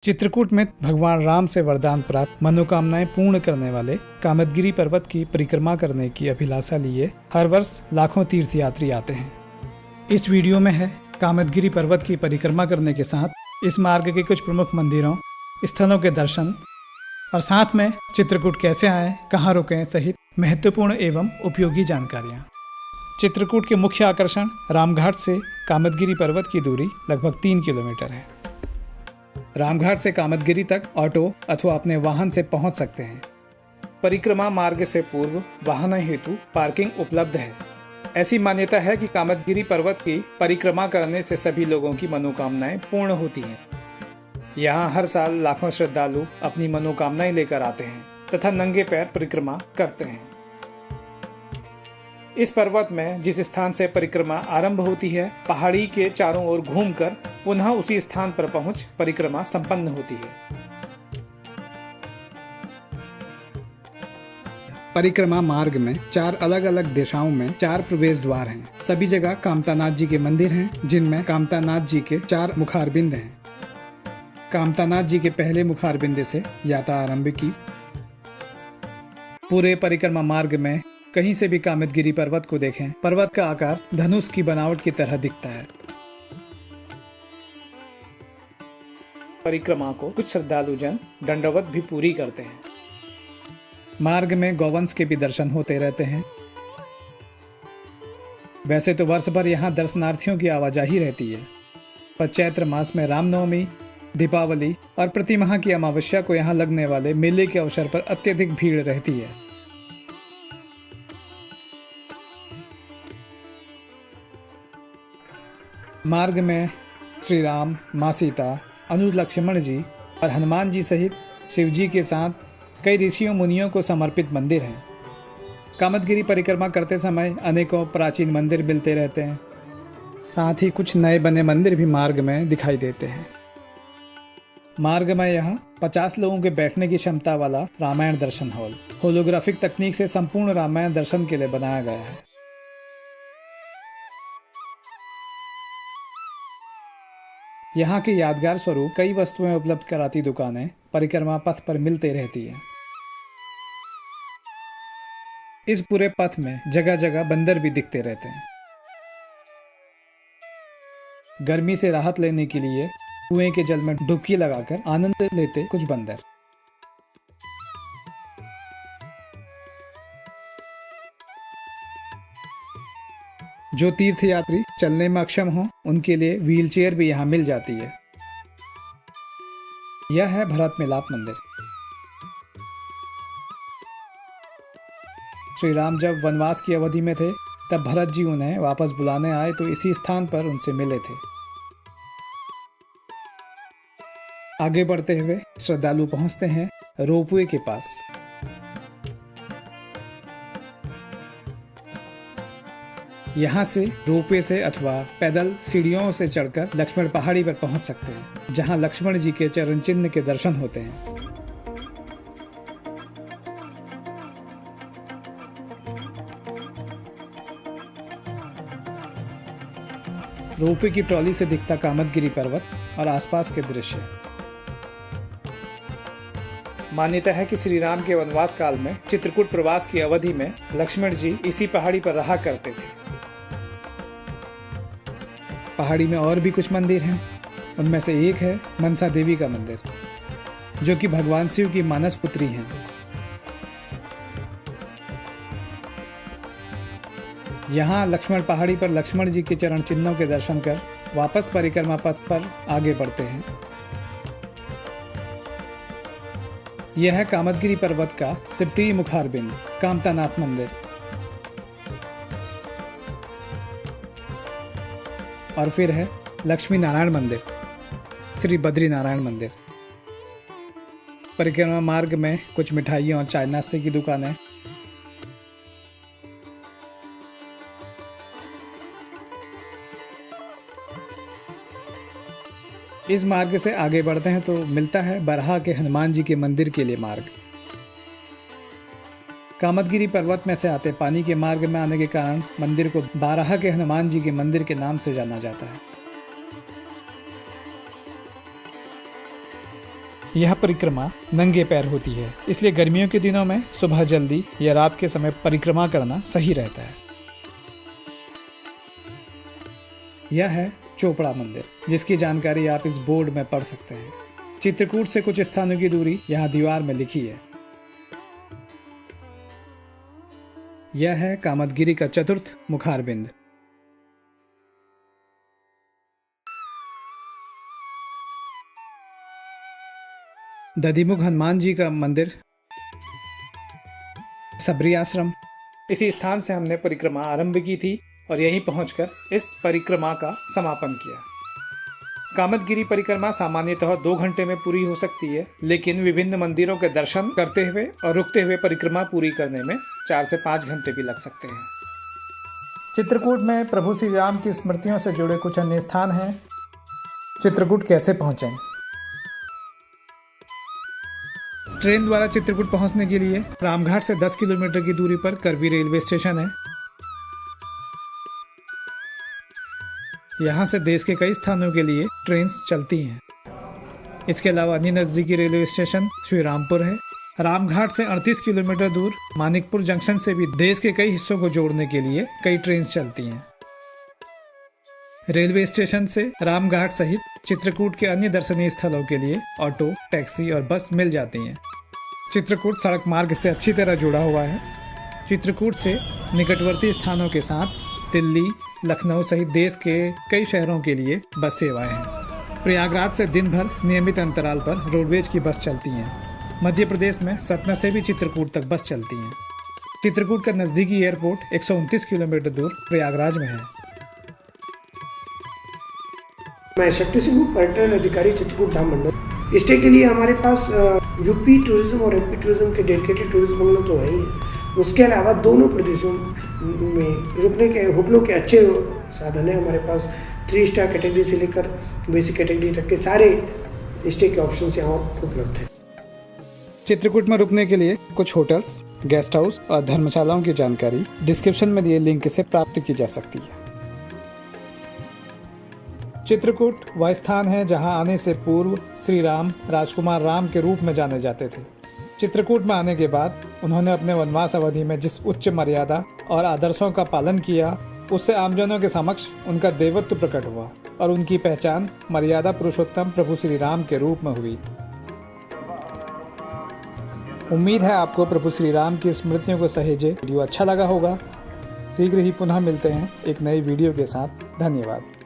चित्रकूट में भगवान राम से वरदान प्राप्त मनोकामनाएं पूर्ण करने वाले कामदगिरी पर्वत की परिक्रमा करने की अभिलाषा लिए हर वर्ष लाखों तीर्थयात्री आते हैं। इस वीडियो में है कामदगिरी पर्वत की परिक्रमा करने के साथ इस मार्ग के कुछ प्रमुख मंदिरों, स्थलों के दर्शन और साथ में चित्रकूट कैसे आए, कहाँ रुकें सहित महत्वपूर्ण एवं उपयोगी जानकारियाँ। चित्रकूट के मुख्य आकर्षण रामघाट से कामदगिरी पर्वत की दूरी लगभग 3 किलोमीटर है। रामघाट से कामदगिरी तक ऑटो अथवा अपने वाहन से पहुंच सकते हैं। परिक्रमा मार्ग से पूर्व वाहनों हेतु पार्किंग उपलब्ध है। ऐसी मान्यता है कि कामदगिरी पर्वत की परिक्रमा करने से सभी लोगों की मनोकामनाएं पूर्ण होती हैं। यहाँ हर साल लाखों श्रद्धालु अपनी मनोकामनाएं लेकर आते हैं तथा नंगे पैर परिक्रमा करते हैं। इस पर्वत में जिस स्थान से परिक्रमा आरंभ होती है, पहाड़ी के चारों ओर घूमकर पुनः उसी स्थान पर पहुंच परिक्रमा संपन्न होती है। परिक्रमा मार्ग में 4 अलग अलग दिशाओं में 4 प्रवेश द्वार हैं। सभी जगह कामतानाथ जी के मंदिर हैं, जिनमें कामतानाथ जी के 4 मुखारबिंद हैं। कामतानाथ जी के पहले मुखारबिंद से यात्रा आरंभ की। पूरे परिक्रमा मार्ग में कहीं से भी कामदगिरी पर्वत को देखें, पर्वत का आकार धनुष की बनावट की तरह दिखता है। परिक्रमा को कुछ श्रद्धालु जन दंडवत भी पूरी करते हैं। मार्ग में गौवंश के भी दर्शन होते रहते हैं। वैसे तो वर्ष भर यहाँ दर्शनार्थियों की आवाजाही रहती है, पर चैत्र मास में रामनवमी, दीपावली और प्रतिमाह की अमावस्या को यहाँ लगने वाले मेले के अवसर पर अत्यधिक भीड़ रहती है। मार्ग में श्री राम, माँ सीता, अनुज लक्ष्मण जी और हनुमान जी सहित शिव जी के साथ कई ऋषियों मुनियों को समर्पित मंदिर हैं। कामदगिरी परिक्रमा करते समय अनेकों प्राचीन मंदिर मिलते रहते हैं। साथ ही कुछ नए बने मंदिर भी मार्ग में दिखाई देते हैं। मार्ग में यहाँ 50 लोगों के बैठने की क्षमता वाला रामायण दर्शन हॉल होलोग्राफिक तकनीक से संपूर्ण रामायण दर्शन के लिए बनाया गया है। यहाँ के यादगार स्वरूप कई वस्तुएं उपलब्ध कराती दुकानें परिक्रमा पथ पर मिलते रहती है। इस पूरे पथ में जगह जगह बंदर भी दिखते रहते हैं। गर्मी से राहत लेने के लिए कुएं के जल में डुबकी लगाकर आनंद लेते कुछ बंदर। जो तीर्थयात्री चलने में अक्षम हो, उनके लिए व्हीलचेयर भी यहाँ मिल जाती है। यह है भरत मिलाप मंदिर। श्री राम जब वनवास की अवधि में थे, तब भरत जी उन्हें वापस बुलाने आए तो इसी स्थान पर उनसे मिले थे। आगे बढ़ते हुए श्रद्धालु पहुंचते हैं रोपवे के पास। यहाँ से रोपवे से अथवा पैदल सीढ़ियों से चढ़कर लक्ष्मण पहाड़ी पर पहुंच सकते हैं, जहाँ लक्ष्मण जी के चरण चिन्ह के दर्शन होते हैं। रोपवे की ट्रॉली से दिखता कामदगिरी पर्वत और आसपास के दृश्य। मान्यता है कि श्री राम के वनवास काल में चित्रकूट प्रवास की अवधि में लक्ष्मण जी इसी पहाड़ी पर रहा करते थे। पहाड़ी में और भी कुछ मंदिर हैं। उनमें से एक है मनसा देवी का मंदिर, जो कि भगवान शिव की मानस पुत्री हैं। यहाँ लक्ष्मण पहाड़ी पर लक्ष्मण जी के चरण चिन्हों के दर्शन कर वापस परिक्रमा पथ पर आगे बढ़ते हैं। यह है कामदगिरी पर्वत का तृतीय मुखारबिंद कामतानाथ मंदिर। और फिर है लक्ष्मी नारायण मंदिर, श्री बद्री नारायण मंदिर। परिक्रमा मार्ग में कुछ मिठाइयों और चाय नाश्ते की दुकानें। इस मार्ग से आगे बढ़ते हैं तो मिलता है बरहा के हनुमान जी के मंदिर के लिए मार्ग। कामदगिरी पर्वत में से आते पानी के मार्ग में आने के कारण मंदिर को बारहा के हनुमान जी के मंदिर के नाम से जाना जाता है। यह परिक्रमा नंगे पैर होती है, इसलिए गर्मियों के दिनों में सुबह जल्दी या रात के समय परिक्रमा करना सही रहता है। यह है चोपड़ा मंदिर, जिसकी जानकारी आप इस बोर्ड में पढ़ सकते हैं। चित्रकूट से कुछ स्थानों की दूरी यहाँ दीवार में लिखी है। यह है कामदगिरी का चतुर्थ मुखारबिंद। दधिमुख हनुमान जी का मंदिर, सबरी आश्रम। इसी स्थान से हमने परिक्रमा आरंभ की थी और यहीं पहुंचकर इस परिक्रमा का समापन किया। कामदगिरी परिक्रमा सामान्यतः 2 घंटे में पूरी हो सकती है, लेकिन विभिन्न मंदिरों के दर्शन करते हुए और रुकते हुए परिक्रमा पूरी करने में 4 से 5 घंटे भी लग सकते हैं। चित्रकूट में प्रभु श्री राम की स्मृतियों से जुड़े कुछ अन्य स्थान हैं। चित्रकूट कैसे पहुंचें? ट्रेन द्वारा चित्रकूट पहुंचने के लिए रामघाट से 10 किलोमीटर की दूरी पर करवी रेलवे स्टेशन है। यहाँ से देश के कई स्थानों के लिए ट्रेन चलती हैं। इसके अलावा अन्य नज़दीकी रेलवे स्टेशन श्री रामपुर है। रामघाट से 38 किलोमीटर दूर मानिकपुर जंक्शन से भी देश के कई हिस्सों को जोड़ने के लिए कई ट्रेन चलती हैं। रेलवे स्टेशन से रामघाट सहित चित्रकूट के अन्य दर्शनीय स्थलों के लिए ऑटो, टैक्सी और बस मिल जाती हैं। चित्रकूट सड़क मार्ग से अच्छी तरह जुड़ा हुआ है। चित्रकूट से निकटवर्ती स्थानों के साथ दिल्ली, लखनऊ सहित देश के कई शहरों के लिए बस सेवाएं हैं। प्रयागराज से दिन भर नियमित अंतराल पर रोडवेज की बस चलती हैं। मध्य प्रदेश में सतना से भी चित्रकूट तक बस चलती हैं। चित्रकूट का नज़दीकी एयरपोर्ट 129 किलोमीटर दूर प्रयागराज में है। मैं शक्ति सिंह, पर्यटन अधिकारी, चित्रकूट धाम मंडल। स्टे के लिए हमारे पास यूपी टूरिज्म और एमपी टूरिज्म के डेडिकेटेड टूरिज्म बंगलो तो है ही। उसके अलावा दोनों प्रदेशों में रुकने के होटलों के अच्छे साधन हैं हमारे पास। 3 स्टार कैटेगरी से लेकर बेसिक कैटेगरी तक के सारे स्टे के ऑप्शन यहाँ उपलब्ध हैं। चित्रकूट में रुकने के लिए कुछ होटल्स, गेस्ट हाउस और धर्मशालाओं की जानकारी डिस्क्रिप्शन में दिए लिंक से प्राप्त की जा सकती है। चित्रकूट वह स्थान है जहां आने से पूर्व श्री राम राजकुमार राम के रूप में जाने जाते थे। चित्रकूट में आने के बाद उन्होंने अपने वनवास अवधि में जिस उच्च मर्यादा और आदर्शों का पालन किया, उससे आमजनों के समक्ष उनका देवत्व प्रकट हुआ और उनकी पहचान मर्यादा पुरुषोत्तम प्रभु श्री राम के रूप में हुई। उम्मीद है आपको प्रभु श्री राम की स्मृतियों को सहेजे वीडियो अच्छा लगा होगा। शीघ्र ही पुनः मिलते हैं एक नई वीडियो के साथ। धन्यवाद।